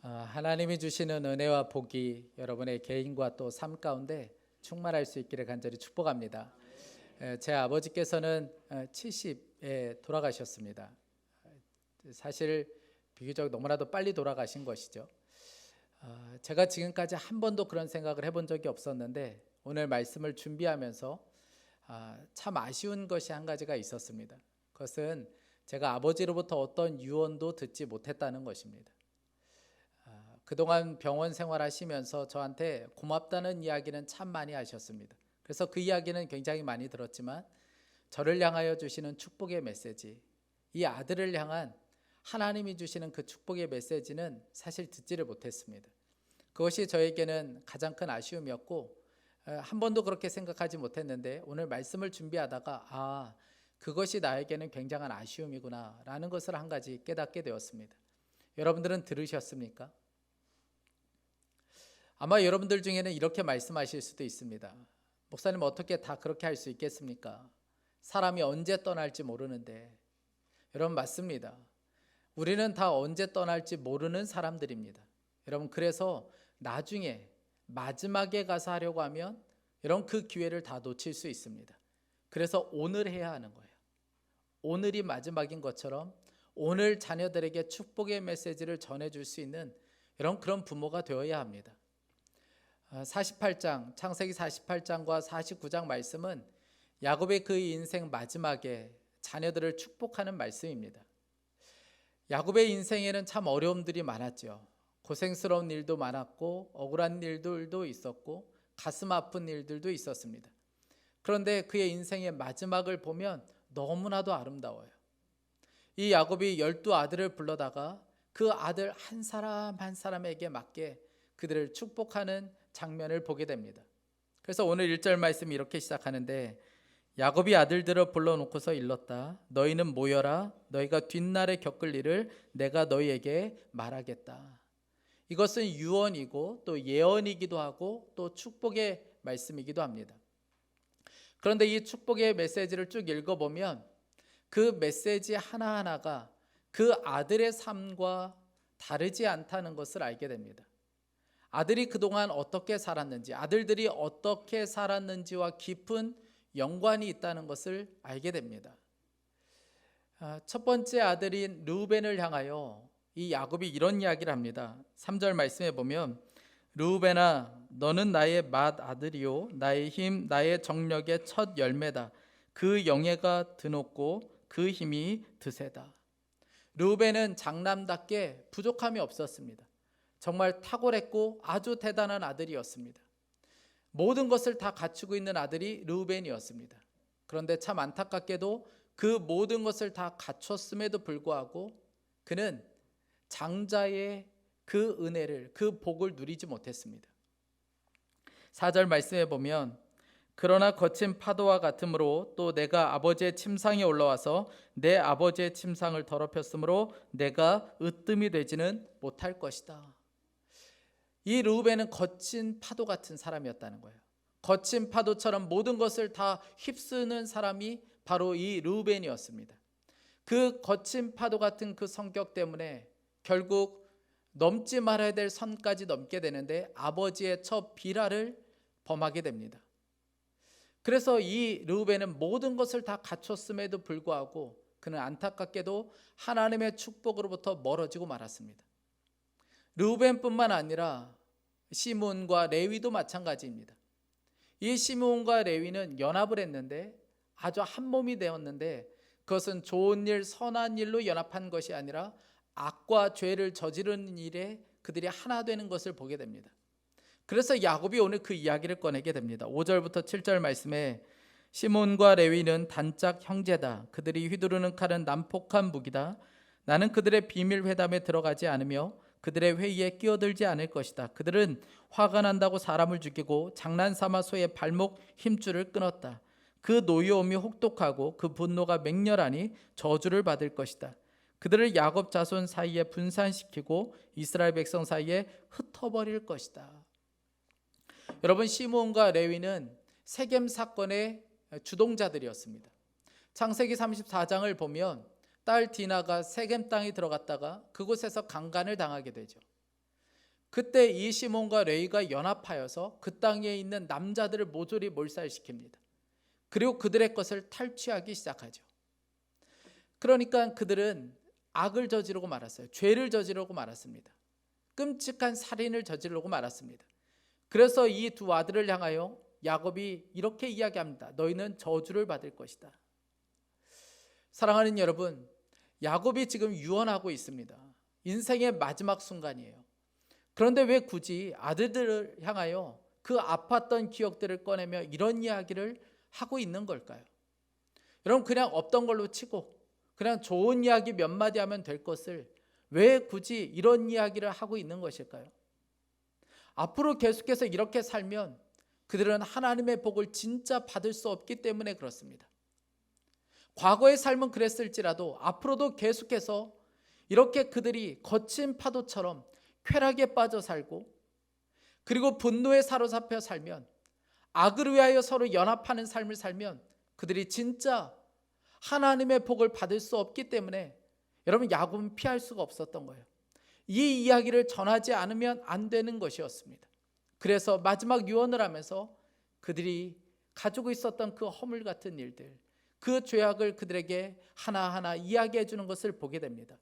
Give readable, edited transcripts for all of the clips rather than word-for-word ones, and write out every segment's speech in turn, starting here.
하나님이 주시는 은혜와 복이 여러분의 개인과 또 삶 가운데 충만할 수 있기를 간절히 축복합니다. 제 아버지께서는 70에 돌아가셨습니다. 사실 비교적 너무나도 빨리 돌아가신 것이죠. 제가 지금까지 한 번도 그런 생각을 해본 적이 없었는데 오늘 말씀을 준비하면서 참 아쉬운 것이 한 가지가 있었습니다. 그것은 제가 아버지로부터 어떤 유언도 듣지 못했다는 것입니다. 그동안 병원 생활하시면서 저한테 고맙다는 이야기는 참 많이 하셨습니다. 그래서 그 이야기는 굉장히 많이 들었지만 저를 향하여 주시는 축복의 메시지, 이 아들을 향한 하나님이 주시는 그 축복의 메시지는 사실 듣지를 못했습니다. 그것이 저에게는 가장 큰 아쉬움이었고 한 번도 그렇게 생각하지 못했는데 오늘 말씀을 준비하다가 그것이 나에게는 굉장한 아쉬움이구나 라는 것을 한 가지 깨닫게 되었습니다. 여러분들은 들으셨습니까? 아마 여러분들 중에는 이렇게 말씀하실 수도 있습니다. 목사님, 어떻게 다 그렇게 할 수 있겠습니까? 사람이 언제 떠날지 모르는데. 여러분, 맞습니다. 우리는 다 언제 떠날지 모르는 사람들입니다. 여러분, 그래서 나중에 마지막에 가서 하려고 하면 여러분 그 기회를 다 놓칠 수 있습니다. 그래서 오늘 해야 하는 거예요. 오늘이 마지막인 것처럼 오늘 자녀들에게 축복의 메시지를 전해줄 수 있는 여러분 그런 부모가 되어야 합니다. 48장, 창세기 48장과 49장 말씀은 야곱의 그 인생 마지막에 자녀들을 축복하는 말씀입니다. 야곱의 인생에는 참 어려움들이 많았죠. 고생스러운 일도 많았고 억울한 일들도 있었고 가슴 아픈 일들도 있었습니다. 그런데 그의 인생의 마지막을 보면 너무나도 아름다워요. 이 야곱이 12아들을 불러다가 그 아들 한 사람 한 사람에게 맞게 그들을 축복하는 장면을 보게 됩니다. 그래서 오늘 1절 말씀이 이렇게 시작하는데, 야곱이 아들들을 불러놓고서 일렀다. 너희는 모여라. 너희가 뒷날에 겪을 일을 내가 너희에게 말하겠다. 이것은 유언이고 또 예언이기도 하고 또 축복의 말씀이기도 합니다. 그런데 이 축복의 메시지를 쭉 읽어보면 그 메시지 하나하나가 그 아들의 삶과 다르지 않다는 것을 알게 됩니다. 아들이 그동안 어떻게 살았는지, 아들들이 어떻게 살았는지와 깊은 연관이 있다는 것을 알게 됩니다. 첫 번째 아들인 르우벤을 향하여 이 야곱이 이런 이야기를 합니다. 3절 말씀에 보면, 르우벤아, 너는 나의 맏아들이요 나의 힘 나의 정력의 첫 열매다. 그 영예가 드높고 그 힘이 드세다. 르우벤은 장남답게 부족함이 없었습니다. 정말 탁월했고 아주 대단한 아들이었습니다. 모든 것을 다 갖추고 있는 아들이 르우벤이었습니다. 그런데 참 안타깝게도 그 모든 것을 다 갖췄음에도 불구하고 그는 장자의 그 은혜를, 그 복을 누리지 못했습니다. 4절 말씀에 보면, 그러나 거친 파도와 같으므로 또 내가 아버지의 침상에 올라와서 내 아버지의 침상을 더럽혔으므로 내가 으뜸이 되지는 못할 것이다. 이 르우벤은 거친 파도 같은 사람이었다는 거예요. 거친 파도처럼 모든 것을 다 휩쓰는 사람이 바로 이 르우벤이었습니다. 그 거친 파도 같은 그 성격 때문에 결국 넘지 말아야 될 선까지 넘게 되는데 아버지의 첫 비라를 범하게 됩니다. 그래서 이 르우벤은 모든 것을 다 갖췄음에도 불구하고 그는 안타깝게도 하나님의 축복으로부터 멀어지고 말았습니다. 르우벤뿐만 아니라 시므온과 레위도 마찬가지입니다. 이 시므온과 레위는 연합을 했는데 아주 한 몸이 되었는데 그것은 좋은 일, 선한 일로 연합한 것이 아니라 악과 죄를 저지르는 일에 그들이 하나 되는 것을 보게 됩니다. 그래서 야곱이 오늘 그 이야기를 꺼내게 됩니다. 5절부터 7절 말씀에, 시몬과 레위는 단짝 형제다. 그들이 휘두르는 칼은 난폭한 무기다. 나는 그들의 비밀 회담에 들어가지 않으며 그들의 회의에 끼어들지 않을 것이다. 그들은 화가 난다고 사람을 죽이고 장난삼아 소의 발목 힘줄을 끊었다. 그 노여움이 혹독하고 그 분노가 맹렬하니 저주를 받을 것이다. 그들을 야곱 자손 사이에 분산시키고 이스라엘 백성 사이에 흩어버릴 것이다. 여러분, 시므온과 레위는 세겜 사건의 주동자들이었습니다. 창세기 34장을 보면 딸 디나가 세겜 땅에 들어갔다가 그곳에서 강간을 당하게 되죠. 그때 이 시몬과 레위가 연합하여서 그 땅에 있는 남자들을 모조리 몰살시킵니다. 그리고 그들의 것을 탈취하기 시작하죠. 그러니까 그들은 악을 저지르고 말았어요. 죄를 저지르고 말았습니다. 끔찍한 살인을 저지르고 말았습니다. 그래서 이 두 아들을 향하여 야곱이 이렇게 이야기합니다. 너희는 저주를 받을 것이다. 사랑하는 여러분, 야곱이 지금 유언하고 있습니다. 인생의 마지막 순간이에요. 그런데 왜 굳이 아들들을 향하여 그 아팠던 기억들을 꺼내며 이런 이야기를 하고 있는 걸까요? 여러분, 그냥 없던 걸로 치고 그냥 좋은 이야기 몇 마디 하면 될 것을 왜 굳이 이런 이야기를 하고 있는 것일까요? 앞으로 계속해서 이렇게 살면 그들은 하나님의 복을 진짜 받을 수 없기 때문에 그렇습니다. 과거의 삶은 그랬을지라도 앞으로도 계속해서 이렇게 그들이 거친 파도처럼 쾌락에 빠져 살고 그리고 분노에 사로잡혀 살면, 악을 위하여 서로 연합하는 삶을 살면 그들이 진짜 하나님의 복을 받을 수 없기 때문에 여러분, 야곱은 피할 수가 없었던 거예요. 이 이야기를 전하지 않으면 안 되는 것이었습니다. 그래서 마지막 유언을 하면서 그들이 가지고 있었던 그 허물 같은 일들, 그 죄악을 그들에게 하나하나 이야기해 주는 것을 보게 됩니다.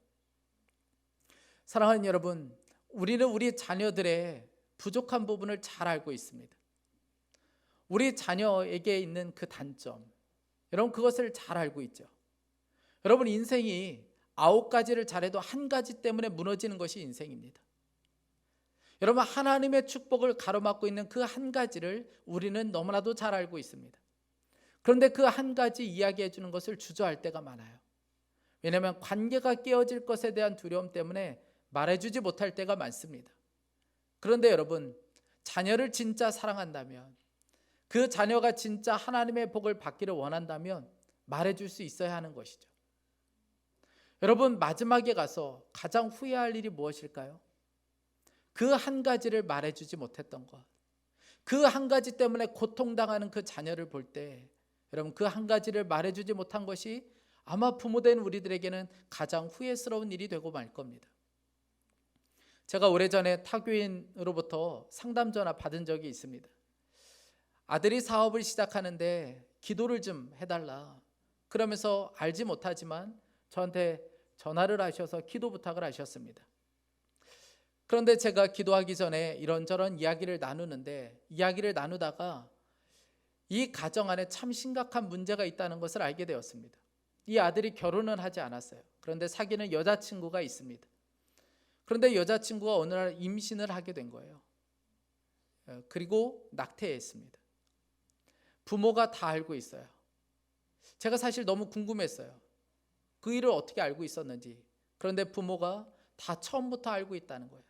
사랑하는 여러분, 우리는 우리 자녀들의 부족한 부분을 잘 알고 있습니다. 우리 자녀에게 있는 그 단점, 여러분 그것을 잘 알고 있죠. 여러분, 인생이 9가지를 잘해도 한 가지 때문에 무너지는 것이 인생입니다. 여러분, 하나님의 축복을 가로막고 있는 그 한 가지를 우리는 너무나도 잘 알고 있습니다. 그런데 그 한 가지 이야기해 주는 것을 주저할 때가 많아요. 왜냐하면 관계가 깨어질 것에 대한 두려움 때문에 말해주지 못할 때가 많습니다. 그런데 여러분, 자녀를 진짜 사랑한다면, 그 자녀가 진짜 하나님의 복을 받기를 원한다면 말해줄 수 있어야 하는 것이죠. 여러분, 마지막에 가서 가장 후회할 일이 무엇일까요? 그 한 가지를 말해주지 못했던 것, 그 한 가지 때문에 고통당하는 그 자녀를 볼 때 여러분, 그 한 가지를 말해주지 못한 것이 아마 부모된 우리들에게는 가장 후회스러운 일이 되고 말 겁니다. 제가 오래전에 타교인으로부터 상담 전화 받은 적이 있습니다. 아들이 사업을 시작하는데 기도를 좀 해달라 그러면서 알지 못하지만 저한테 전화를 하셔서 기도 부탁을 하셨습니다. 그런데 제가 기도하기 전에 이런저런 이야기를 나누는데, 이야기를 나누다가 이 가정 안에 참 심각한 문제가 있다는 것을 알게 되었습니다. 이 아들이 결혼은 하지 않았어요. 그런데 사귀는 여자친구가 있습니다. 그런데 여자친구가 어느 날 임신을 하게 된 거예요. 그리고 낙태했습니다. 부모가 다 알고 있어요. 제가 사실 너무 궁금했어요. 그 일을 어떻게 알고 있었는지. 그런데 부모가 다 처음부터 알고 있다는 거예요.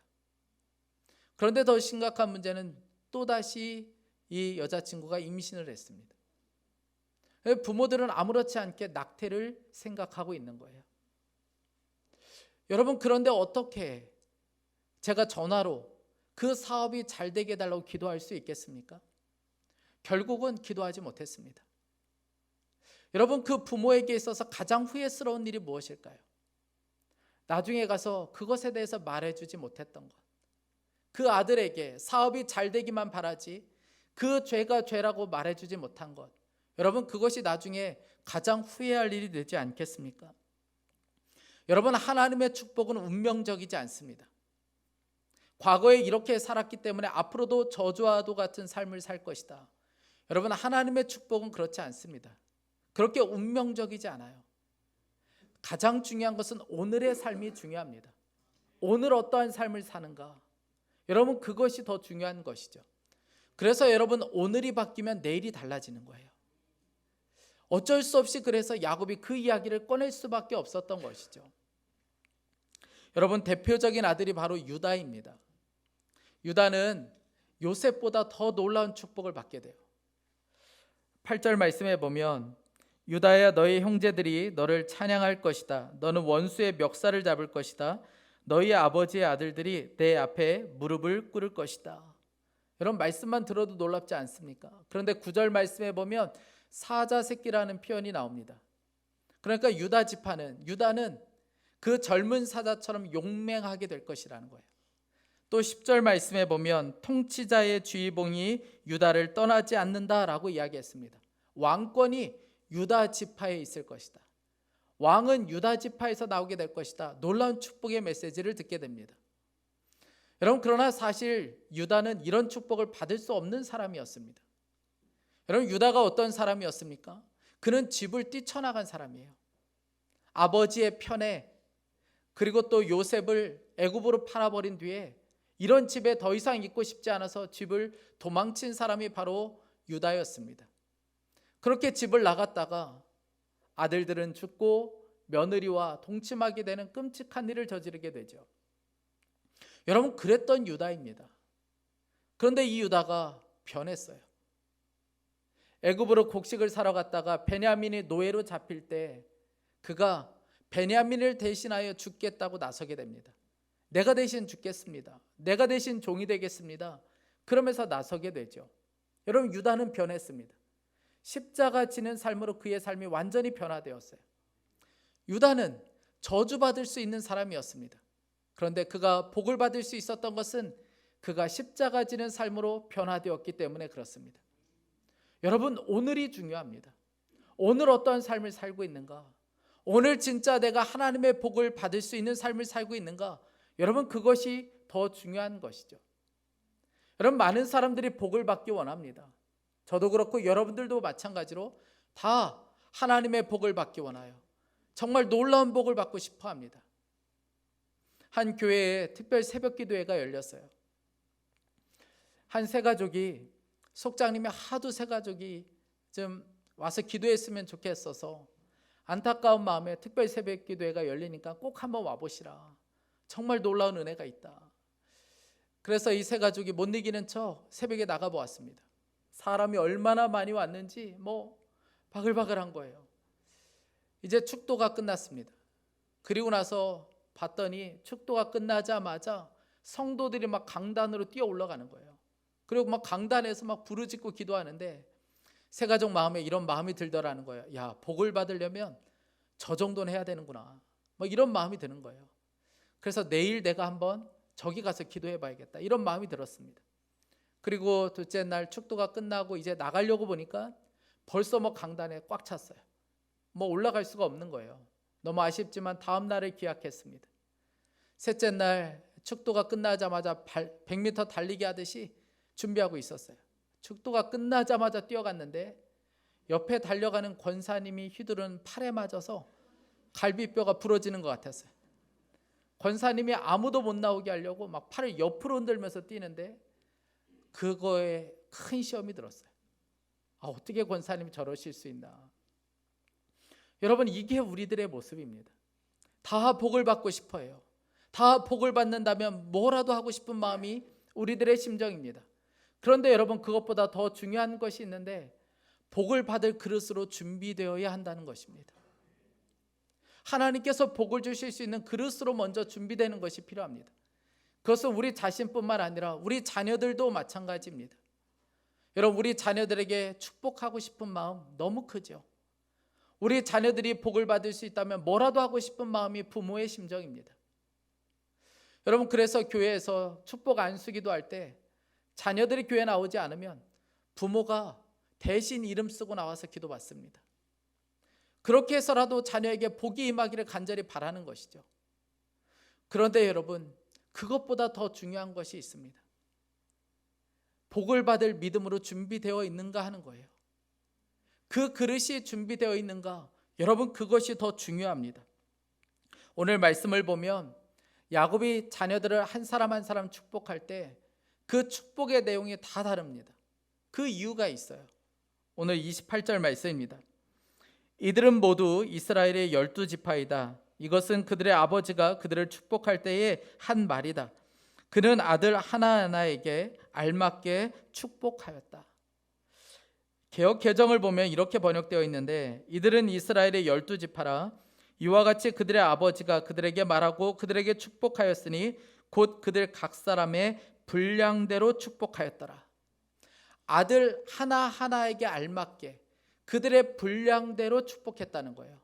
그런데 더 심각한 문제는 또다시 이 여자친구가 임신을 했습니다. 부모들은 아무렇지 않게 낙태를 생각하고 있는 거예요. 여러분, 그런데 어떻게 제가 전화로 그 사업이 잘 되게 해달라고 기도할 수 있겠습니까? 결국은 기도하지 못했습니다. 여러분, 그 부모에게 있어서 가장 후회스러운 일이 무엇일까요? 나중에 가서 그것에 대해서 말해주지 못했던 것. 그 아들에게 사업이 잘 되기만 바라지 그 죄가 죄라고 말해주지 못한 것. 여러분, 그것이 나중에 가장 후회할 일이 되지 않겠습니까? 여러분, 하나님의 축복은 운명적이지 않습니다. 과거에 이렇게 살았기 때문에 앞으로도 저주와도 같은 삶을 살 것이다. 여러분, 하나님의 축복은 그렇지 않습니다. 그렇게 운명적이지 않아요. 가장 중요한 것은 오늘의 삶이 중요합니다. 오늘 어떠한 삶을 사는가, 여러분 그것이 더 중요한 것이죠. 그래서 여러분, 오늘이 바뀌면 내일이 달라지는 거예요. 어쩔 수 없이 그래서 야곱이 그 이야기를 꺼낼 수밖에 없었던 것이죠. 여러분, 대표적인 아들이 바로 유다입니다. 유다는 요셉보다 더 놀라운 축복을 받게 돼요. 8절 말씀에 보면, 유다야, 너희 형제들이 너를 찬양할 것이다. 너는 원수의 멱살을 잡을 것이다. 너희 아버지의 아들들이 내 앞에 무릎을 꿇을 것이다. 여러분, 말씀만 들어도 놀랍지 않습니까? 그런데 9절 말씀에 보면 사자 새끼라는 표현이 나옵니다. 그러니까 유다는 그 젊은 사자처럼 용맹하게 될 것이라는 거예요. 또 10절 말씀에 보면 통치자의 주의봉이 유다를 떠나지 않는다라고 이야기했습니다. 왕권이 유다 지파에 있을 것이다. 왕은 유다 지파에서 나오게 될 것이다. 놀라운 축복의 메시지를 듣게 됩니다. 여러분, 그러나 사실 유다는 이런 축복을 받을 수 없는 사람이었습니다. 여러분, 유다가 어떤 사람이었습니까? 그는 집을 뛰쳐나간 사람이에요. 아버지의 편에, 그리고 또 요셉을 애굽으로 팔아버린 뒤에 이런 집에 더 이상 있고 싶지 않아서 집을 도망친 사람이 바로 유다였습니다. 그렇게 집을 나갔다가 아들들은 죽고 며느리와 동침하게 되는 끔찍한 일을 저지르게 되죠. 여러분, 그랬던 유다입니다. 그런데 이 유다가 변했어요. 애굽으로 곡식을 사러 갔다가 베냐민이 노예로 잡힐 때 그가 베냐민을 대신하여 죽겠다고 나서게 됩니다. 내가 대신 죽겠습니다. 내가 대신 종이 되겠습니다. 그러면서 나서게 되죠. 여러분, 유다는 변했습니다. 십자가 지는 삶으로 그의 삶이 완전히 변화되었어요. 유다는 저주받을 수 있는 사람이었습니다. 그런데 그가 복을 받을 수 있었던 것은 그가 십자가 지는 삶으로 변화되었기 때문에 그렇습니다. 여러분, 오늘이 중요합니다. 오늘 어떤 삶을 살고 있는가? 오늘 진짜 내가 하나님의 복을 받을 수 있는 삶을 살고 있는가? 여러분, 그것이 더 중요한 것이죠. 여러분, 많은 사람들이 복을 받기 원합니다. 저도 그렇고 여러분들도 마찬가지로 다 하나님의 복을 받기 원해요. 정말 놀라운 복을 받고 싶어 합니다. 한 교회에 특별 새벽 기도회가 열렸어요. 한 세 가족이, 속장님이 하도 세 가족이 좀 와서 기도했으면 좋겠어서 안타까운 마음에 특별 새벽 기도회가 열리니까 꼭 한번 와보시라. 정말 놀라운 은혜가 있다. 그래서 이 세 가족이 못 이기는 척 새벽에 나가보았습니다. 사람이 얼마나 많이 왔는지 바글바글한 거예요. 이제 축도가 끝났습니다. 그리고 나서 봤더니 축도가 끝나자마자 성도들이 막 강단으로 뛰어 올라가는 거예요. 그리고 막 강단에서 막 부르짖고 기도하는데 세 가족 마음에 이런 마음이 들더라는 거예요. 야, 복을 받으려면 저 정도는 해야 되는구나. 이런 마음이 드는 거예요. 그래서 내일 내가 한번 저기 가서 기도해 봐야겠다. 이런 마음이 들었습니다. 그리고 둘째 날 축도가 끝나고 이제 나가려고 보니까 벌써 강단에 꽉 찼어요. 올라갈 수가 없는 거예요. 너무 아쉽지만 다음 날을 기약했습니다. 셋째 날 축도가 끝나자마자 100m 달리기 하듯이 준비하고 있었어요. 축도가 끝나자마자 뛰어갔는데 옆에 달려가는 권사님이 휘두른 팔에 맞아서 갈비뼈가 부러지는 것 같았어요. 권사님이 아무도 못 나오게 하려고 막 팔을 옆으로 흔들면서 뛰는데 그거에 큰 시험이 들었어요. 어떻게 권사님이 저러실 수 있나. 여러분, 이게 우리들의 모습입니다. 다 복을 받고 싶어요. 다 복을 받는다면 뭐라도 하고 싶은 마음이 우리들의 심정입니다. 그런데 여러분, 그것보다 더 중요한 것이 있는데 복을 받을 그릇으로 준비되어야 한다는 것입니다. 하나님께서 복을 주실 수 있는 그릇으로 먼저 준비되는 것이 필요합니다. 그것은 우리 자신뿐만 아니라 우리 자녀들도 마찬가지입니다. 여러분, 우리 자녀들에게 축복하고 싶은 마음 너무 크죠. 우리 자녀들이 복을 받을 수 있다면 뭐라도 하고 싶은 마음이 부모의 심정입니다. 여러분, 그래서 교회에서 축복 안수기도 할 때 자녀들이 교회 나오지 않으면 부모가 대신 이름 쓰고 나와서 기도받습니다. 그렇게 해서라도 자녀에게 복이 임하기를 간절히 바라는 것이죠. 그런데 여러분, 그것보다 더 중요한 것이 있습니다. 복을 받을 믿음으로 준비되어 있는가 하는 거예요. 그 그릇이 준비되어 있는가, 여러분, 그것이 더 중요합니다. 오늘 말씀을 보면 야곱이 자녀들을 한 사람 한 사람 축복할 때 그 축복의 내용이 다 다릅니다. 그 이유가 있어요. 오늘 28절 말씀입니다. 이들은 모두 이스라엘의 12지파이다. 이것은 그들의 아버지가 그들을 축복할 때의 한 말이다. 그는 아들 하나하나에게 알맞게 축복하였다. 개역 개정을 보면 이렇게 번역되어 있는데, 이들은 이스라엘의 12지파라. 이와 같이 그들의 아버지가 그들에게 말하고 그들에게 축복하였으니 곧 그들 각 사람의 분량대로 축복하였더라. 아들 하나하나에게 알맞게 그들의 분량대로 축복했다는 거예요.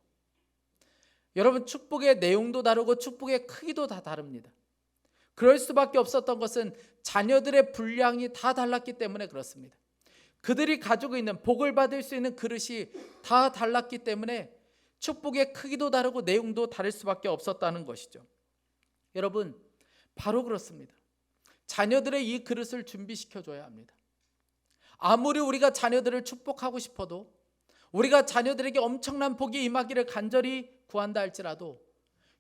여러분, 축복의 내용도 다르고 축복의 크기도 다 다릅니다. 그럴 수밖에 없었던 것은 자녀들의 분량이 다 달랐기 때문에 그렇습니다. 그들이 가지고 있는 복을 받을 수 있는 그릇이 다 달랐기 때문에 축복의 크기도 다르고 내용도 다를 수밖에 없었다는 것이죠. 여러분, 바로 그렇습니다. 자녀들의 이 그릇을 준비시켜줘야 합니다. 아무리 우리가 자녀들을 축복하고 싶어도, 우리가 자녀들에게 엄청난 복이 임하기를 간절히 구한다 할지라도,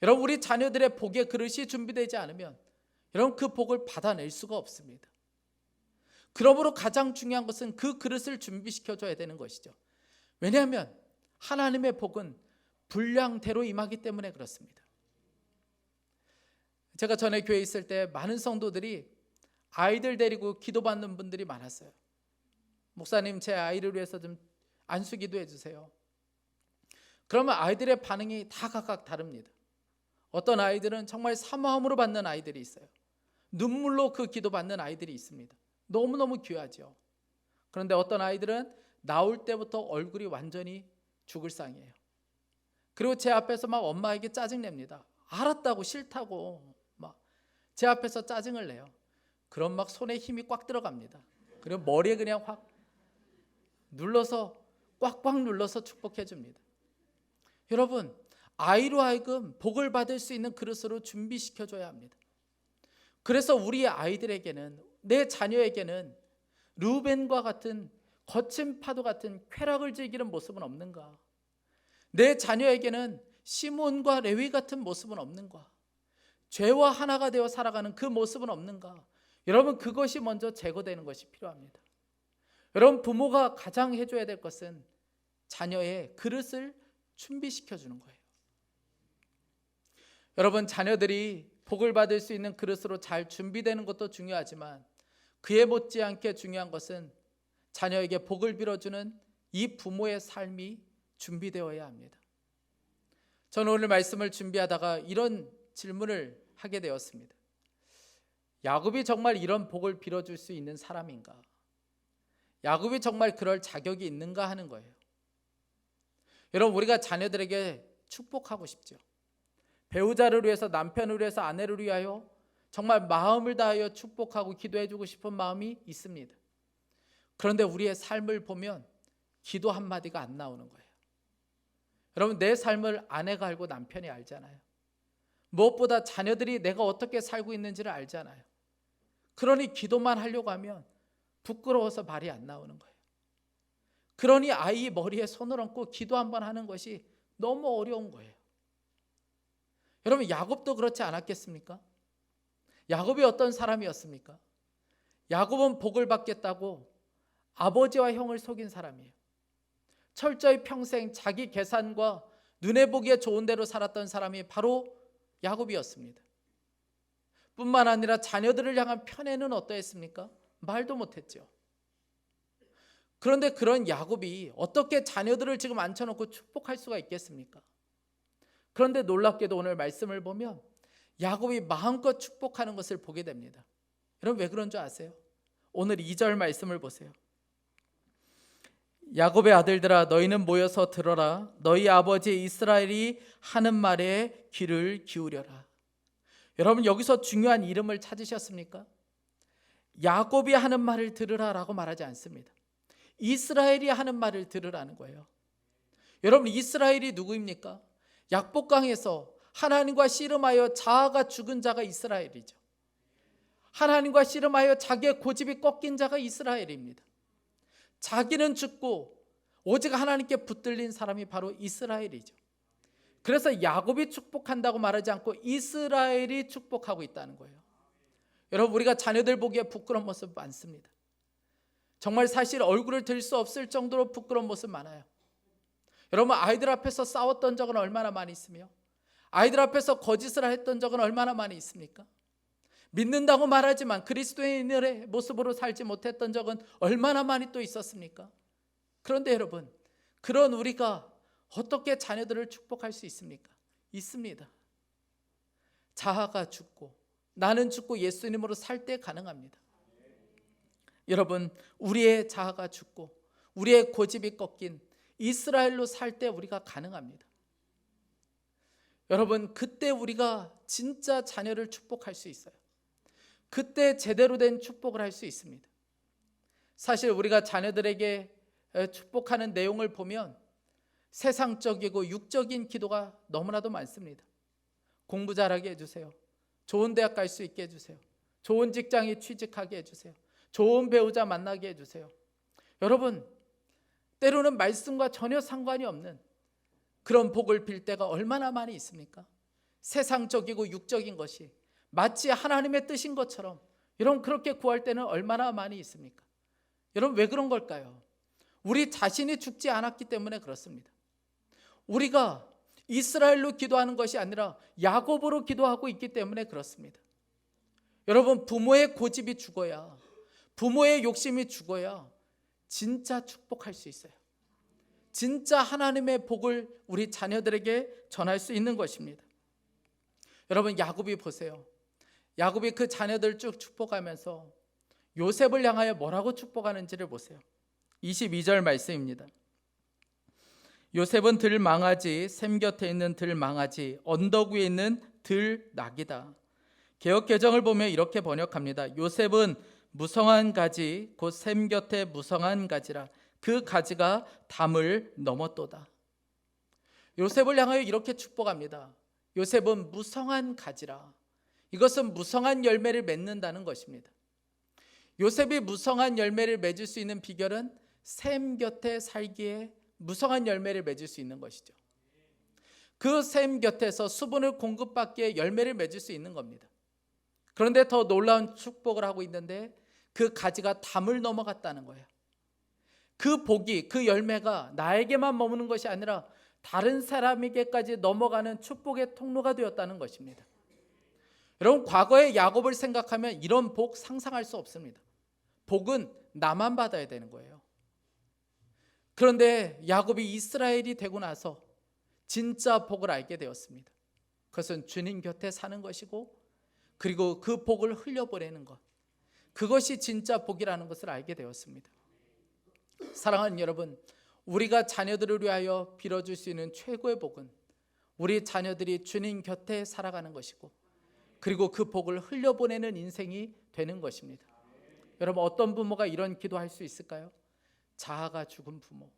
여러분, 우리 자녀들의 복의 그릇이 준비되지 않으면 여러분, 그 복을 받아낼 수가 없습니다. 그러므로 가장 중요한 것은 그 그릇을 준비시켜줘야 되는 것이죠. 왜냐하면 하나님의 복은 분량대로 임하기 때문에 그렇습니다. 제가 전에 교회에 있을 때 많은 성도들이 아이들 데리고 기도받는 분들이 많았어요. 목사님, 제 아이를 위해서 좀 안수기도 해주세요. 그러면 아이들의 반응이 다 각각 다릅니다. 어떤 아이들은 정말 사모함으로 받는 아이들이 있어요. 눈물로 그 기도받는 아이들이 있습니다. 너무너무 귀하죠. 그런데 어떤 아이들은 나올 때부터 얼굴이 완전히 죽을 상이에요. 그리고 제 앞에서 막 엄마에게 짜증냅니다. 알았다고, 싫다고 막 제 앞에서 짜증을 내요. 그럼 막 손에 힘이 꽉 들어갑니다. 그리고 머리에 그냥 확 눌러서, 꽉꽉 눌러서 축복해 줍니다. 여러분, 아이로 하여금 복을 받을 수 있는 그릇으로 준비시켜 줘야 합니다. 그래서 우리 아이들에게는, 내 자녀에게는 루벤과 같은 거친 파도 같은 쾌락을 즐기는 모습은 없는가? 내 자녀에게는 시몬과 레위 같은 모습은 없는가? 죄와 하나가 되어 살아가는 그 모습은 없는가? 여러분, 그것이 먼저 제거되는 것이 필요합니다. 여러분, 부모가 가장 해줘야 될 것은 자녀의 그릇을 준비시켜 주는 거예요. 여러분, 자녀들이 복을 받을 수 있는 그릇으로 잘 준비되는 것도 중요하지만 그에 못지않게 중요한 것은 자녀에게 복을 빌어주는 이 부모의 삶이 준비되어야 합니다. 저는 오늘 말씀을 준비하다가 이런 질문을 하게 되었습니다. 야곱이 정말 이런 복을 빌어줄 수 있는 사람인가? 야곱이 정말 그럴 자격이 있는가 하는 거예요. 여러분, 우리가 자녀들에게 축복하고 싶죠. 배우자를 위해서, 남편을 위해서, 아내를 위하여 정말 마음을 다하여 축복하고 기도해주고 싶은 마음이 있습니다. 그런데 우리의 삶을 보면 기도 한마디가 안 나오는 거예요. 여러분, 내 삶을 아내가 알고 남편이 알잖아요. 무엇보다 자녀들이 내가 어떻게 살고 있는지를 알잖아요. 그러니 기도만 하려고 하면 부끄러워서 말이 안 나오는 거예요. 그러니 아이 머리에 손을 얹고 기도 한번 하는 것이 너무 어려운 거예요. 여러분, 야곱도 그렇지 않았겠습니까? 야곱이 어떤 사람이었습니까? 야곱은 복을 받겠다고 아버지와 형을 속인 사람이에요. 철저히 평생 자기 계산과 눈에 보기에 좋은 대로 살았던 사람이 바로 야곱이었습니다. 뿐만 아니라 자녀들을 향한 편애는 어떠했습니까? 말도 못했죠. 그런데 그런 야곱이 어떻게 자녀들을 지금 앉혀놓고 축복할 수가 있겠습니까? 그런데 놀랍게도 오늘 말씀을 보면 야곱이 마음껏 축복하는 것을 보게 됩니다. 여러분, 왜 그런 줄 아세요? 오늘 2절 말씀을 보세요. 야곱의 아들들아, 너희는 모여서 들어라. 너희 아버지 이스라엘이 하는 말에 귀를 기울여라. 여러분, 여기서 중요한 이름을 찾으셨습니까? 야곱이 하는 말을 들으라라고 말하지 않습니다. 이스라엘이 하는 말을 들으라는 거예요. 여러분, 이스라엘이 누구입니까? 약복강에서 하나님과 씨름하여 자아가 죽은 자가 이스라엘이죠. 하나님과 씨름하여 자기의 고집이 꺾인 자가 이스라엘입니다. 자기는 죽고 오직 하나님께 붙들린 사람이 바로 이스라엘이죠. 그래서 야곱이 축복한다고 말하지 않고 이스라엘이 축복하고 있다는 거예요. 여러분, 우리가 자녀들 보기에 부끄러운 모습 많습니다. 정말 사실 얼굴을 들 수 없을 정도로 부끄러운 모습 많아요. 여러분, 아이들 앞에서 싸웠던 적은 얼마나 많이 있으며 아이들 앞에서 거짓을 했던 적은 얼마나 많이 있습니까? 믿는다고 말하지만 그리스도인의 모습으로 살지 못했던 적은 얼마나 많이 또 있었습니까? 그런데 여러분, 그런 우리가 어떻게 자녀들을 축복할 수 있습니까? 있습니다. 자아가 죽고 나는 죽고 예수님으로 살 때 가능합니다. 여러분, 우리의 자아가 죽고 우리의 고집이 꺾인 이스라엘로 살 때 우리가 가능합니다. 여러분, 그때 우리가 진짜 자녀를 축복할 수 있어요. 그때 제대로 된 축복을 할 수 있습니다. 사실 우리가 자녀들에게 축복하는 내용을 보면 세상적이고 육적인 기도가 너무나도 많습니다. 공부 잘하게 해주세요. 좋은 대학 갈 수 있게 해주세요. 좋은 직장에 취직하게 해주세요. 좋은 배우자 만나게 해주세요. 여러분, 때로는 말씀과 전혀 상관이 없는 그런 복을 빌 때가 얼마나 많이 있습니까? 세상적이고 육적인 것이 마치 하나님의 뜻인 것처럼 여러분 그렇게 구할 때는 얼마나 많이 있습니까? 여러분 왜 그런 걸까요? 우리 자신이 죽지 않았기 때문에 그렇습니다. 우리가 이스라엘로 기도하는 것이 아니라 야곱으로 기도하고 있기 때문에 그렇습니다. 여러분, 부모의 고집이 죽어야, 부모의 욕심이 죽어야 진짜 축복할 수 있어요. 진짜 하나님의 복을 우리 자녀들에게 전할 수 있는 것입니다. 여러분, 야곱이 보세요. 야곱이 그 자녀들 쭉 축복하면서 요셉을 향하여 뭐라고 축복하는지를 보세요. 22절 말씀입니다. 요셉은 들망아지, 샘 곁에 있는 들망아지, 언덕 위에 있는 들낙이다. 개역 개정을 보면 이렇게 번역합니다. 요셉은 무성한 가지, 곧 샘 곁에 무성한 가지라. 그 가지가 담을 넘었도다. 요셉을 향하여 이렇게 축복합니다. 요셉은 무성한 가지라. 이것은 무성한 열매를 맺는다는 것입니다. 요셉이 무성한 열매를 맺을 수 있는 비결은 샘 곁에 살기에 무성한 열매를 맺을 수 있는 것이죠. 그 샘 곁에서 수분을 공급받기에 열매를 맺을 수 있는 겁니다. 그런데 더 놀라운 축복을 하고 있는데 그 가지가 담을 넘어갔다는 거예요. 그 복이, 그 열매가 나에게만 머무는 것이 아니라 다른 사람에게까지 넘어가는 축복의 통로가 되었다는 것입니다. 여러분, 과거의 야곱을 생각하면 이런 복 상상할 수 없습니다. 복은 나만 받아야 되는 거예요. 그런데 야곱이 이스라엘이 되고 나서 진짜 복을 알게 되었습니다. 그것은 주님 곁에 사는 것이고, 그리고 그 복을 흘려보내는 것, 그것이 진짜 복이라는 것을 알게 되었습니다. 사랑하는 여러분, 우리가 자녀들을 위하여 빌어줄 수 있는 최고의 복은 우리 자녀들이 주님 곁에 살아가는 것이고, 그리고 그 복을 흘려보내는 인생이 되는 것입니다. 여러분, 어떤 부모가 이런 기도할 수 있을까요? 자아가 죽은 부모,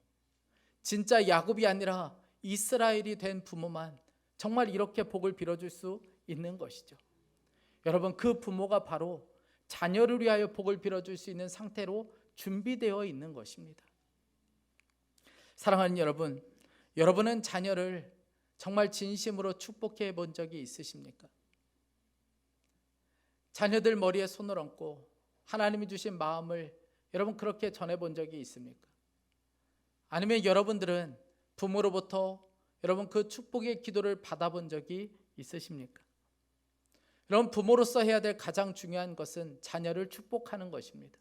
진짜 야곱이 아니라 이스라엘이 된 부모만 정말 이렇게 복을 빌어줄 수 있는 것이죠. 여러분, 그 부모가 바로 자녀를 위하여 복을 빌어줄 수 있는 상태로 준비되어 있는 것입니다. 사랑하는 여러분, 여러분은 자녀를 정말 진심으로 축복해 본 적이 있으십니까? 자녀들 머리에 손을 얹고 하나님이 주신 마음을 여러분 그렇게 전해본 적이 있습니까? 아니면 여러분들은 부모로부터 여러분 그 축복의 기도를 받아본 적이 있으십니까? 여러분, 부모로서 해야 될 가장 중요한 것은 자녀를 축복하는 것입니다.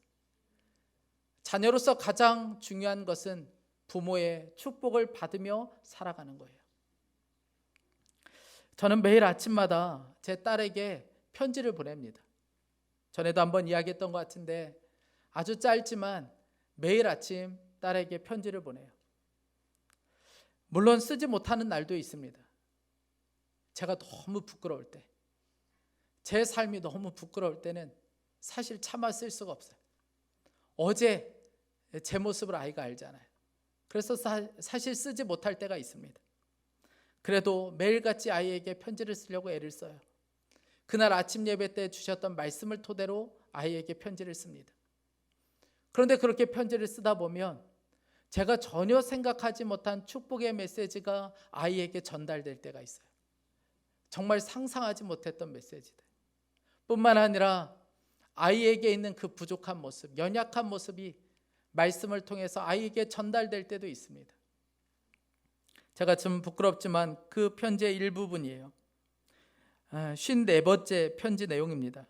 자녀로서 가장 중요한 것은 부모의 축복을 받으며 살아가는 거예요. 저는 매일 아침마다 제 딸에게 편지를 보냅니다. 전에도 한번 이야기했던 것 같은데 아주 짧지만 매일 아침 딸에게 편지를 보내요. 물론 쓰지 못하는 날도 있습니다. 제가 너무 부끄러울 때, 제 삶이 너무 부끄러울 때는 사실 차마 쓸 수가 없어요. 어제 제 모습을 아이가 알잖아요. 그래서 사실 쓰지 못할 때가 있습니다. 그래도 매일같이 아이에게 편지를 쓰려고 애를 써요. 그날 아침 예배 때 주셨던 말씀을 토대로 아이에게 편지를 씁니다. 그런데 그렇게 편지를 쓰다 보면 제가 전혀 생각하지 못한 축복의 메시지가 아이에게 전달될 때가 있어요. 정말 상상하지 못했던 메시지들. 뿐만 아니라 아이에게 있는 그 부족한 모습, 연약한 모습이 말씀을 통해서 아이에게 전달될 때도 있습니다. 제가 좀 부끄럽지만 그 편지의 일부분이에요. 54번째 편지 내용입니다.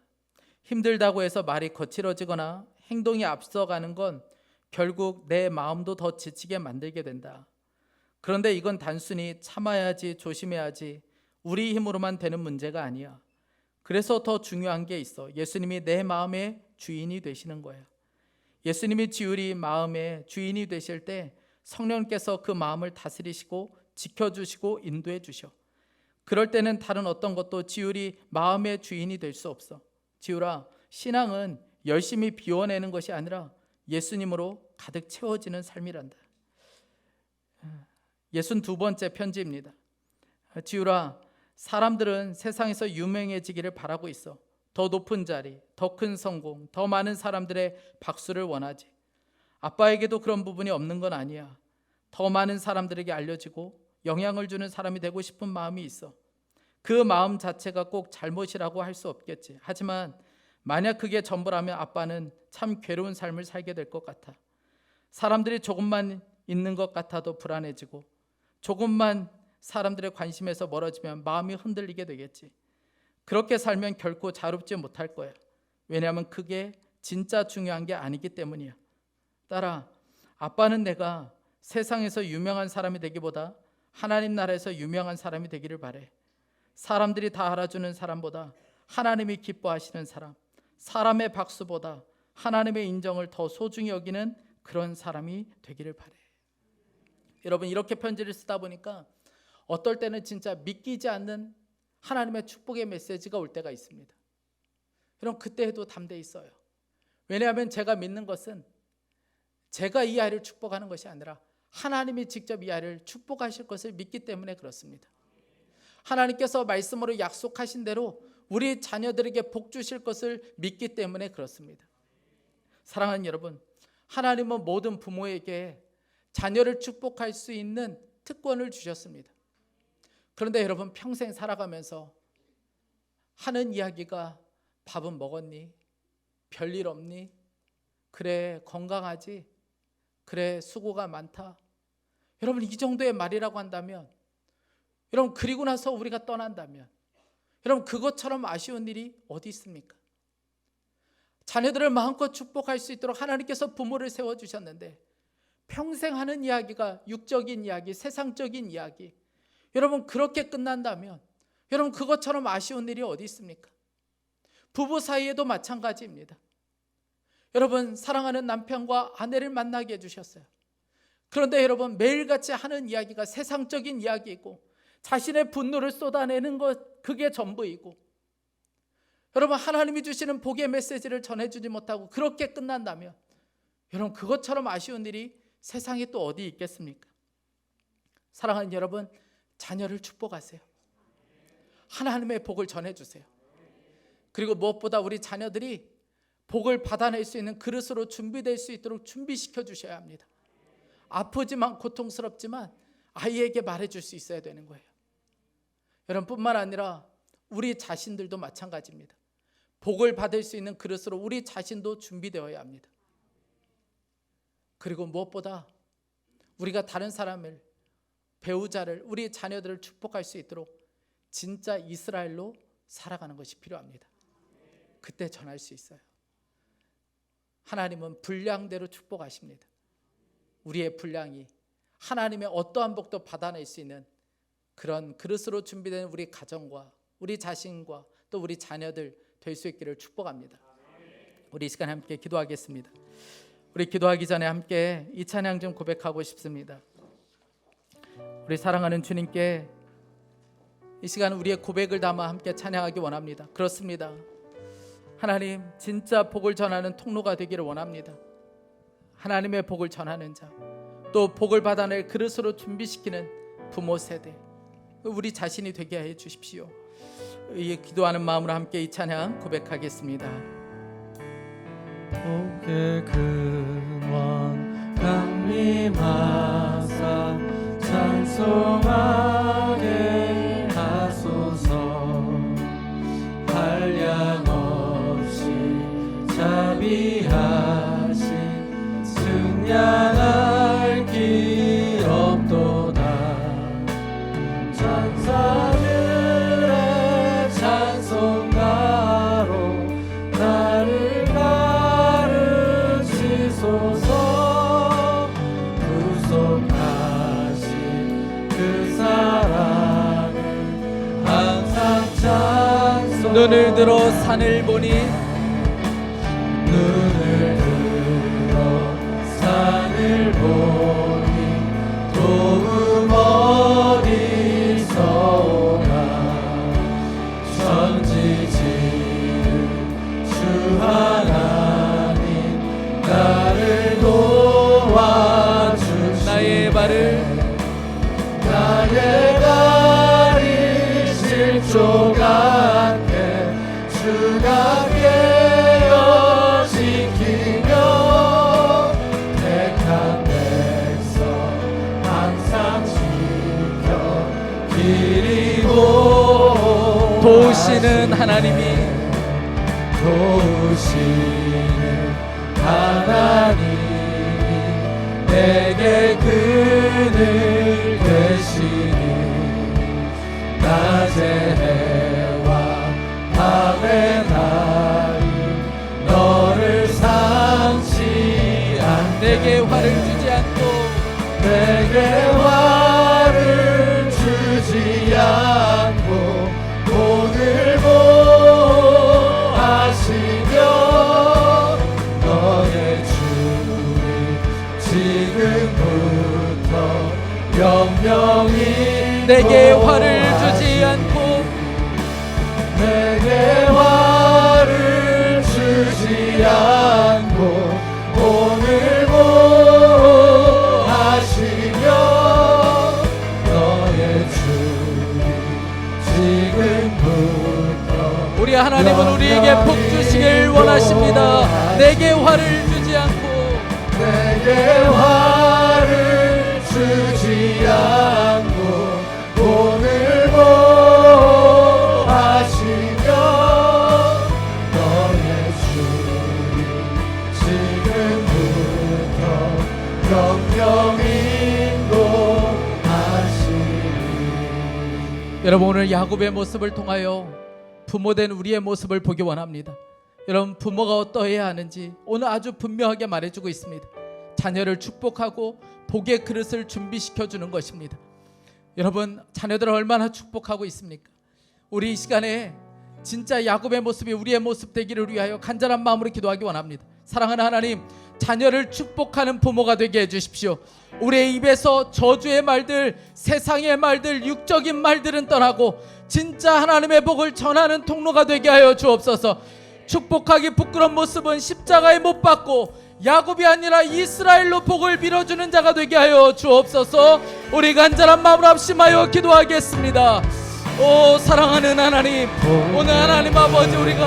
힘들다고 해서 말이 거칠어지거나 행동이 앞서가는 건 결국 내 마음도 더 지치게 만들게 된다. 그런데 이건 단순히 참아야지, 조심해야지, 우리 힘으로만 되는 문제가 아니야. 그래서 더 중요한 게 있어. 예수님이 내 마음의 주인이 되시는 거예요. 예수님이 우리 마음의 주인이 되실 때 성령께서 그 마음을 다스리시고 지켜주시고 인도해 주셔. 그럴 때는 다른 어떤 것도 지율이 마음의 주인이 될 수 없어. 지율아, 신앙은 열심히 비워내는 것이 아니라 예수님으로 가득 채워지는 삶이란다. 62번째 편지입니다. 지우라, 사람들은 세상에서 유명해지기를 바라고 있어. 더 높은 자리, 더 큰 성공, 더 많은 사람들의 박수를 원하지. 아빠에게도 그런 부분이 없는 건 아니야. 더 많은 사람들에게 알려지고 영향을 주는 사람이 되고 싶은 마음이 있어. 그 마음 자체가 꼭 잘못이라고 할 수 없겠지. 하지만 만약 그게 전부라면 아빠는 참 괴로운 삶을 살게 될 것 같아. 사람들이 조금만 있는 것 같아도 불안해지고, 조금만 사람들의 관심에서 멀어지면 마음이 흔들리게 되겠지. 그렇게 살면 결코 자유롭지 못할 거야. 왜냐하면 그게 진짜 중요한 게 아니기 때문이야. 딸아, 아빠는 내가 세상에서 유명한 사람이 되기보다 하나님 나라에서 유명한 사람이 되기를 바래. 사람들이 다 알아주는 사람보다 하나님이 기뻐하시는 사람, 사람의 박수보다 하나님의 인정을 더 소중히 여기는 그런 사람이 되기를 바래. 여러분, 이렇게 편지를 쓰다 보니까 어떨 때는 진짜 믿기지 않는 하나님의 축복의 메시지가 올 때가 있습니다. 여러분, 그때에도 담대히 써요. 왜냐하면 제가 믿는 것은 제가 이 아이를 축복하는 것이 아니라 하나님이 직접 이 아이를 축복하실 것을 믿기 때문에 그렇습니다. 하나님께서 말씀으로 약속하신 대로 우리 자녀들에게 복 주실 것을 믿기 때문에 그렇습니다. 사랑하는 여러분, 하나님은 모든 부모에게 자녀를 축복할 수 있는 특권을 주셨습니다. 그런데 여러분, 평생 살아가면서 하는 이야기가 밥은 먹었니? 별일 없니? 그래, 건강하지? 그래, 수고가 많다. 여러분, 이 정도의 말이라고 한다면, 여러분, 그리고 나서 우리가 떠난다면, 여러분, 그것처럼 아쉬운 일이 어디 있습니까? 자녀들을 마음껏 축복할 수 있도록 하나님께서 부모를 세워주셨는데 평생 하는 이야기가 육적인 이야기, 세상적인 이야기, 여러분, 그렇게 끝난다면 여러분, 그것처럼 아쉬운 일이 어디 있습니까? 부부 사이에도 마찬가지입니다. 여러분, 사랑하는 남편과 아내를 만나게 해주셨어요. 그런데 여러분, 매일같이 하는 이야기가 세상적인 이야기이고 자신의 분노를 쏟아내는 것, 그게 전부이고, 여러분, 하나님이 주시는 복의 메시지를 전해주지 못하고 그렇게 끝난다면 여러분, 그것처럼 아쉬운 일이 세상에 또 어디 있겠습니까? 사랑하는 여러분, 자녀를 축복하세요. 하나님의 복을 전해주세요. 그리고 무엇보다 우리 자녀들이 복을 받아낼 수 있는 그릇으로 준비될 수 있도록 준비시켜 주셔야 합니다. 아프지만 고통스럽지만 아이에게 말해줄 수 있어야 되는 거예요. 여러분, 뿐만 아니라 우리 자신들도 마찬가지입니다. 복을 받을 수 있는 그릇으로 우리 자신도 준비되어야 합니다. 그리고 무엇보다 우리가 다른 사람을, 배우자를, 우리 자녀들을 축복할 수 있도록 진짜 이스라엘로 살아가는 것이 필요합니다. 그때 전할 수 있어요. 하나님은 분량대로 축복하십니다. 우리의 분량이 하나님의 어떠한 복도 받아낼 수 있는 그런 그릇으로 준비된 우리 가정과 우리 자신과 또 우리 자녀들 될 수 있기를 축복합니다. 우리 이 시간 함께 기도하겠습니다. 우리 기도하기 전에 함께 이 찬양 좀 고백하고 싶습니다. 우리 사랑하는 주님께 이 시간 우리의 고백을 담아 함께 찬양하기 원합니다. 그렇습니다. 하나님, 진짜 복을 전하는 통로가 되기를 원합니다. 하나님의 복을 전하는 자, 또 복을 받아낼 그릇으로 준비시키는 부모 세대, 우리 자신이 되게 해 주십시오. 이 기도하는 마음으로 함께 이 찬양 고백하겠습니다. 복의 근원 강림하사 찬송하게 하소서. 한량없이 자비하신 승량할 길 없도다. 천사들의 찬송가로 나를 가르치소서. 구속하신 그 사랑을 항상 찬송. 눈을 들어 산을 보니, 눈을 들어 산을 보니 도움 어디서 오나. 천지 지은 주 사랑하는 하나님이 도우시는 하나님이 내게 그늘 되시니 낮의 해와 밤의 달이 너를 삼지 않네. 내게 화를 주지 않고 내게 화를 주지 않고 오늘 보하시며 너의 주님 지금부터 영영이 내게 화를 주지 않고 내게 화를 주지 않고 오늘 보하시며 너의 주님 지금부터 우리 하나님은 우리에게 복 주시길 원하십니다. 내게 화를 주지 않고 내게 화를 주지 않고 오늘 보하시며 너의 주님 지금부터 영영히 인도하시니. 여러분, 오늘 야곱의 모습을 통하여 부모된 우리의 모습을 보기 원합니다. 여러분, 부모가 어떠해야 하는지 오늘 아주 분명하게 말해주고 있습니다. 자녀를 축복하고 복의 그릇을 준비시켜주는 것입니다. 여러분, 자녀들을 얼마나 축복하고 있습니까? 우리 이 시간에 진짜 야곱의 모습이 우리의 모습 되기를 위하여 간절한 마음으로 기도하기 원합니다. 사랑하는 하나님, 자녀를 축복하는 부모가 되게 해주십시오. 우리의 입에서 저주의 말들, 세상의 말들, 육적인 말들은 떠나고 진짜 하나님의 복을 전하는 통로가 되게 하여 주옵소서. 축복하기 부끄러운 모습은 십자가에 못 박고 야곱이 아니라 이스라엘로 복을 빌어주는 자가 되게 하여 주옵소서. 우리 간절한 마음으로 합심하여 기도하겠습니다. 오 사랑하는 하나님, 오늘 하나님 아버지, 우리가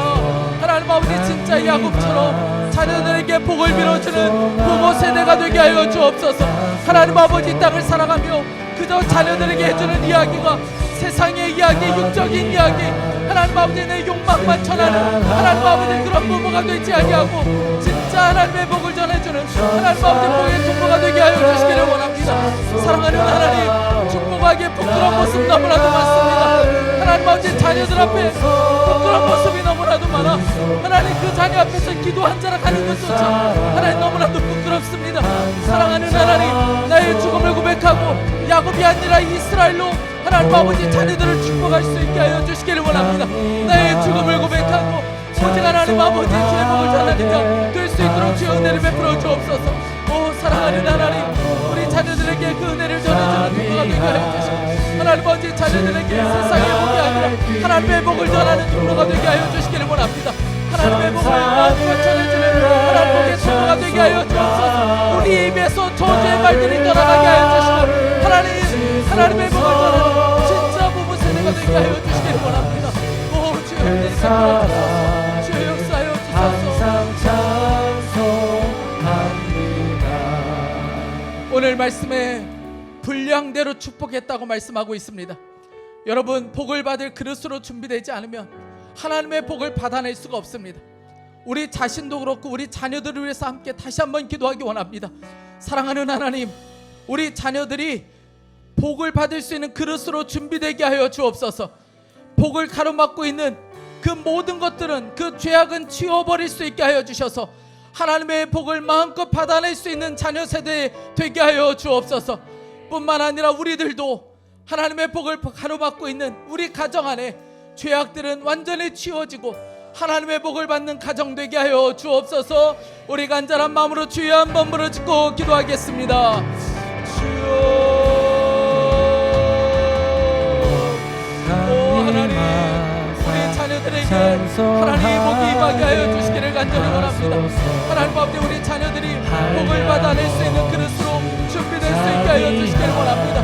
하나님 아버지 진짜 야곱처럼 자녀들에게 복을 빌어주는 부모 세대가 되게 하여 주옵소서. 하나님 아버지, 이 땅을 살아가며 그저 자녀들에게 해주는 이야기가 세상의 이야기, 육적인 이야기, 하나님 아버지 내 욕망만 전하는 하나님 아버지 그런 부모가 되지 아니하고 진짜 하나님의 복을 전해주는 하나님 아버지 복의 통로가 되게 하여 주시기를 원합니다. 사랑하는 하나님, 축복하기에 부끄러운 모습 너무나도 많습니다. 하나님 아버지, 자녀들 앞에 부끄러운 모습이 너무나도 많아 하나님 그 자녀 앞에서 기도 한 자락 하는 것조차 하나님 너무나도 부끄럽습니다. 사랑하는 하나님, 나의 죽음을 고백하고 야곱이 아니라 이스라엘로 하나님 아버지 자녀들을 축복할 수 있게 하여 주시기를 원합니다. 나의 죽음을 고백하고 오직 하나님 아버지 주의 복을 전하는 자 될 수 있도록 주의 은혜를 베풀어 주옵소서. 오 사랑하는 하나님, 우리 자녀들에게 그 은혜를 전해주는 통로가 되게 하여 주시고 하나님 아버지 자녀들에게 세상의 복이 아니라 하나님의 복을 전하는 통로가 되게 하여 주시기를 원합니다. 하나님의 복을 마음껏 전해주는 하나님 복의 통로가 되게 하여 주옵소서. 우리 입에서 저주의 말들이 떠나가게 하여 주시고 하나님의 복을 전하는 진짜 부부 세대가 되게 하여 주시기를 원합니다. 오 주여 은혜를 베풀어 주소서. 주여 역사하여 주소서. 항상 찬송합니다. 오늘 말씀에 분량대로 축복했다고 말씀하고 있습니다. 여러분, 복을 받을 그릇으로 준비되지 않으면 하나님의 복을 받아낼 수가 없습니다. 우리 자신도 그렇고 우리 자녀들을 위해서 함께 다시 한번 기도하기 원합니다. 사랑하는 하나님, 우리 자녀들이 복을 받을 수 있는 그릇으로 준비되게 하여 주옵소서. 복을 가로막고 있는 그 모든 것들은, 그 죄악은 치워버릴 수 있게 하여 주셔서 하나님의 복을 마음껏 받아낼 수 있는 자녀 세대에 되게 하여 주옵소서. 뿐만 아니라 우리들도 하나님의 복을 가로막고 있는 우리 가정 안에 죄악들은 완전히 치워지고 하나님의 복을 받는 가정 되게 하여 주옵소서. 우리 간절한 마음으로 주여 한번 부르짖고 기도하겠습니다. 주여, 오 하나님, 우리 자녀들에게 하나님의 복이 임하게 하여 주시기를 간절히 원합니다. 하나님 아버지, 우리 자녀들이 복을 받아낼 수 있는 그릇으로 준비될 수 있게 하여 주시기를 원합니다.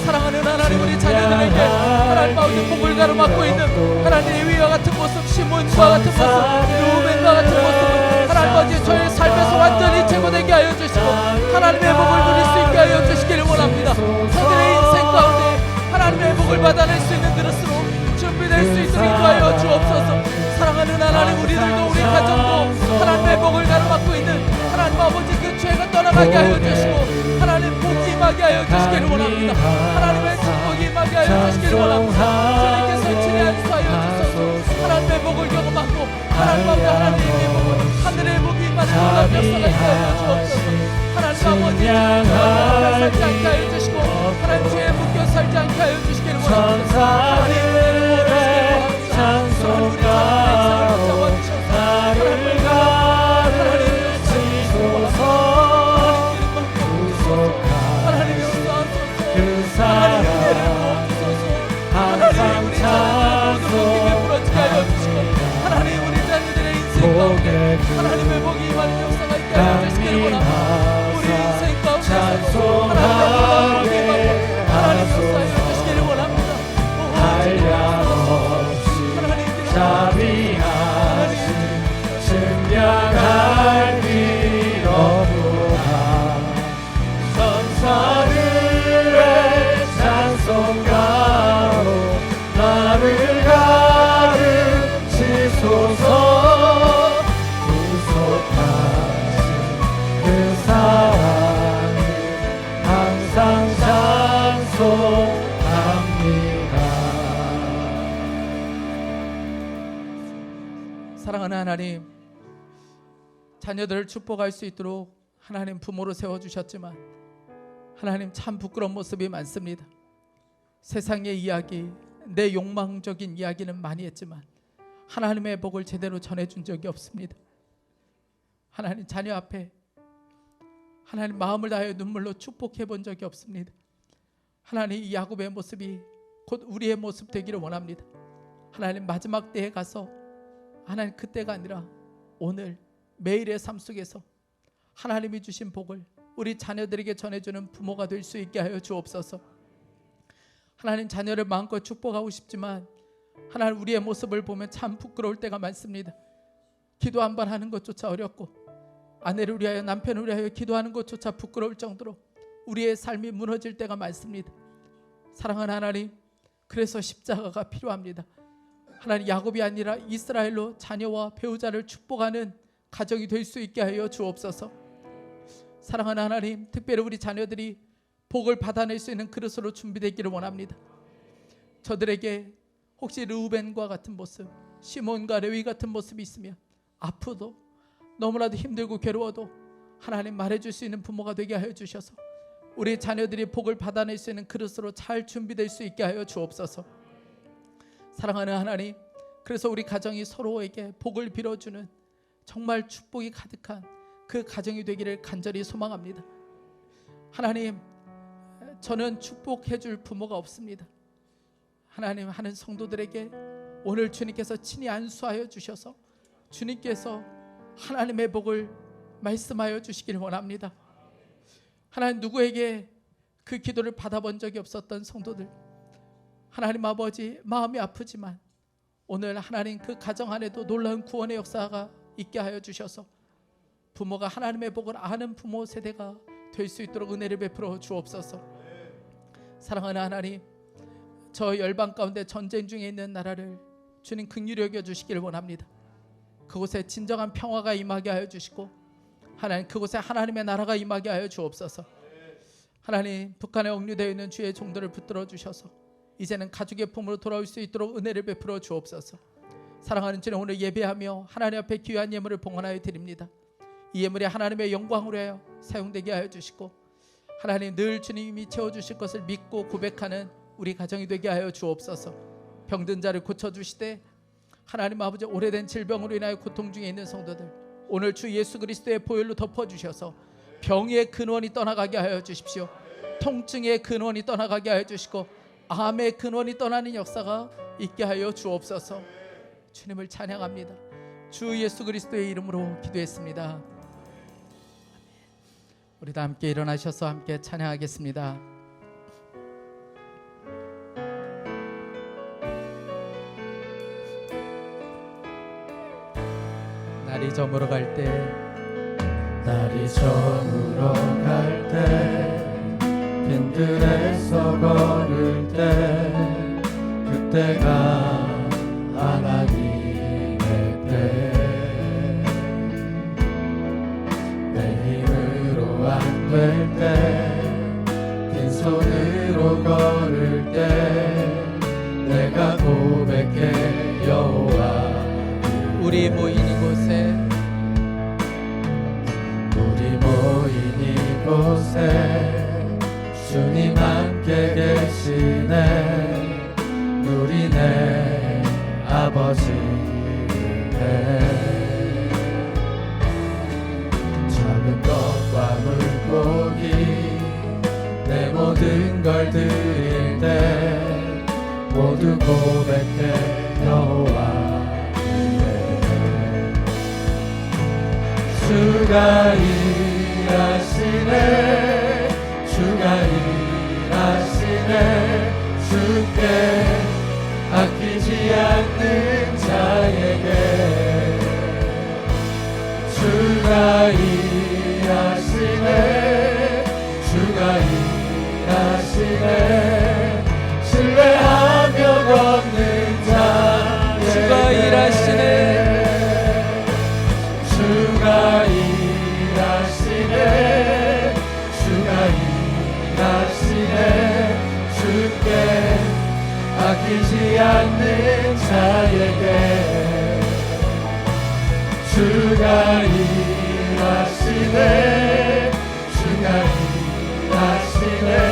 사랑하는 하나님, 우리 자녀들에게 하나님 아버지 복을 가로막고 있는 하나님의 위와 같은 모습, 시몬과 같은 모습, 루벤과 같은 모습, 하나님 아버지 저의 삶에서 완전히 제거되게 하여 주시고 하나님의 복을 누릴 수 있게 하여 주시기를 원합니다. 저들의 인생 가운데 하나님의 복을 받아낼 수 있는 그릇으로 준비될 수 있도록 인도하여 주옵소서. 사랑하는 하나님, 우리들도 우리 가정도 하나님의 복을 가로막고 있는 하나님 아버지 그 죄가 떠나가게 하여 주시고 하나님 복이 임하게 하여 주시기를 원합니다. 하나님의 축복이 임하게 하여 주시기를 원합니다. 주님께서 친히 안수하여 주소서. 하나님의 복을 경험하고 하나님 아버지 하나님의 복을 하늘의 복이 임하는 놀라운 역사가 있게 하여 주옵소서. 하나님 아버지 살지 않게 하여 주시고 하나님 죄에 묶여 살지 않게 하여 주시기를 원합니다. 감사를 찬송가로 나를 가르치소서. 구속한 그 사랑 항상 찬송합니다. 하나님 우리 자녀들의 인생 가운데 하나님의 복이 임하는 역사가 있게 하여 주시기를 원합니다. 우리 인생 가운데 하나님의 복이 임하고 하나님 역사하여 주시기를 원합니다. 한량없이 자비하신 증량할 길 없도다. 선사들의 찬송가로 나를 가르치소서. 구속하신 그 사랑을 항상 찬송합니다. 사랑하는 하나님, 자녀들을 축복할 수 있도록 하나님 부모로 세워주셨지만 하나님 참 부끄러운 모습이 많습니다. 세상의 이야기, 내 욕망적인 이야기는 많이 했지만 하나님의 복을 제대로 전해준 적이 없습니다. 하나님 자녀 앞에 하나님 마음을 다하여 눈물로 축복해 본 적이 없습니다. 하나님 이 야곱의 모습이 곧 우리의 모습 되기를 원합니다. 하나님 마지막 때에 가서 하나님 그때가 아니라 오늘 매일의 삶 속에서 하나님이 주신 복을 우리 자녀들에게 전해주는 부모가 될 수 있게 하여 주옵소서. 하나님 자녀를 마음껏 축복하고 싶지만 하나님 우리의 모습을 보면 참 부끄러울 때가 많습니다. 기도 한 번 하는 것조차 어렵고 아내를 위하여 남편을 위하여 기도하는 것조차 부끄러울 정도로 우리의 삶이 무너질 때가 많습니다. 사랑하는 하나님, 그래서 십자가가 필요합니다. 하나님 야곱이 아니라 이스라엘로 자녀와 배우자를 축복하는 가정이 될 수 있게 하여 주옵소서. 사랑하는 하나님, 특별히 우리 자녀들이 복을 받아낼 수 있는 그릇으로 준비되기를 원합니다. 저들에게 혹시 르우벤과 같은 모습, 시몬과 레위 같은 모습이 있으면 아프도 너무나도 힘들고 괴로워도 하나님 말해줄 수 있는 부모가 되게 하여 주셔서 우리 자녀들이 복을 받아낼 수 있는 그릇으로 잘 준비될 수 있게 하여 주옵소서. 사랑하는 하나님, 그래서 우리 가정이 서로에게 복을 빌어주는 정말 축복이 가득한 그 가정이 되기를 간절히 소망합니다. 하나님, 저는 축복해 줄 부모가 없습니다. 하나님, 하는 성도들에게 오늘 주님께서 친히 안수하여 주셔서 주님께서 하나님의 복을 말씀하여 주시기를 원합니다. 하나님, 누구에게 그 기도를 받아본 적이 없었던 성도들, 하나님 아버지 마음이 아프지만 오늘 하나님 그 가정 안에도 놀라운 구원의 역사가 있게 하여 주셔서 부모가 하나님의 복을 아는 부모 세대가 될 수 있도록 은혜를 베풀어 주옵소서. 사랑하는 하나님, 저 열방 가운데 전쟁 중에 있는 나라를 주님 긍휼히 여겨 주시기를 원합니다. 그곳에 진정한 평화가 임하게 하여 주시고 하나님 그곳에 하나님의 나라가 임하게 하여 주옵소서. 하나님, 북한에 억류되어 있는 주의 종들을 붙들어 주셔서 이제는 가족의 품으로 돌아올 수 있도록 은혜를 베풀어 주옵소서. 사랑하는 주님, 오늘 예배하며 하나님 앞에 귀한 예물을 봉헌하여 드립니다. 이 예물이 하나님의 영광으로 하여 사용되게 하여 주시고 하나님 늘 주님이 채워주실 것을 믿고 고백하는 우리 가정이 되게 하여 주옵소서. 병든 자를 고쳐주시되 하나님 아버지 오래된 질병으로 인하여 고통 중에 있는 성도들 오늘 주 예수 그리스도의 보혈로 덮어주셔서 병의 근원이 떠나가게 하여 주십시오. 통증의 근원이 떠나가게 하여 주시고 암의 근원이 떠나는 역사가 있게 하여 주옵소서. 주님을 찬양합니다. 주 예수 그리스도의 이름으로 기도했습니다. 우리 다 함께 일어나셔서 함께 찬양하겠습니다. 날이 저물어 갈 때, 날이 저물어 갈 때, 빈들에서 걸을 때, 때가 하나님의 때 내 힘으로 안 될 때 빈손으로 걸을 때 내가 고백해 여호와 우리 모인 이곳에 이곳에 주님 함께 계시네 누리네 아버지네 작은 것과 물고기 내 모든 걸 드릴 때 모두 고백해 여호와 주가 일하시네 주가 일하시네 주께 아끼지 않는 자에게 주가 일하시네 주가 일하시네 신뢰하며 걷는 자에게 주가 일하시네 주가 일하시네 주가 일하시네 주께 아끼지 않는 자에게 주가 일하시네 주가 일하시네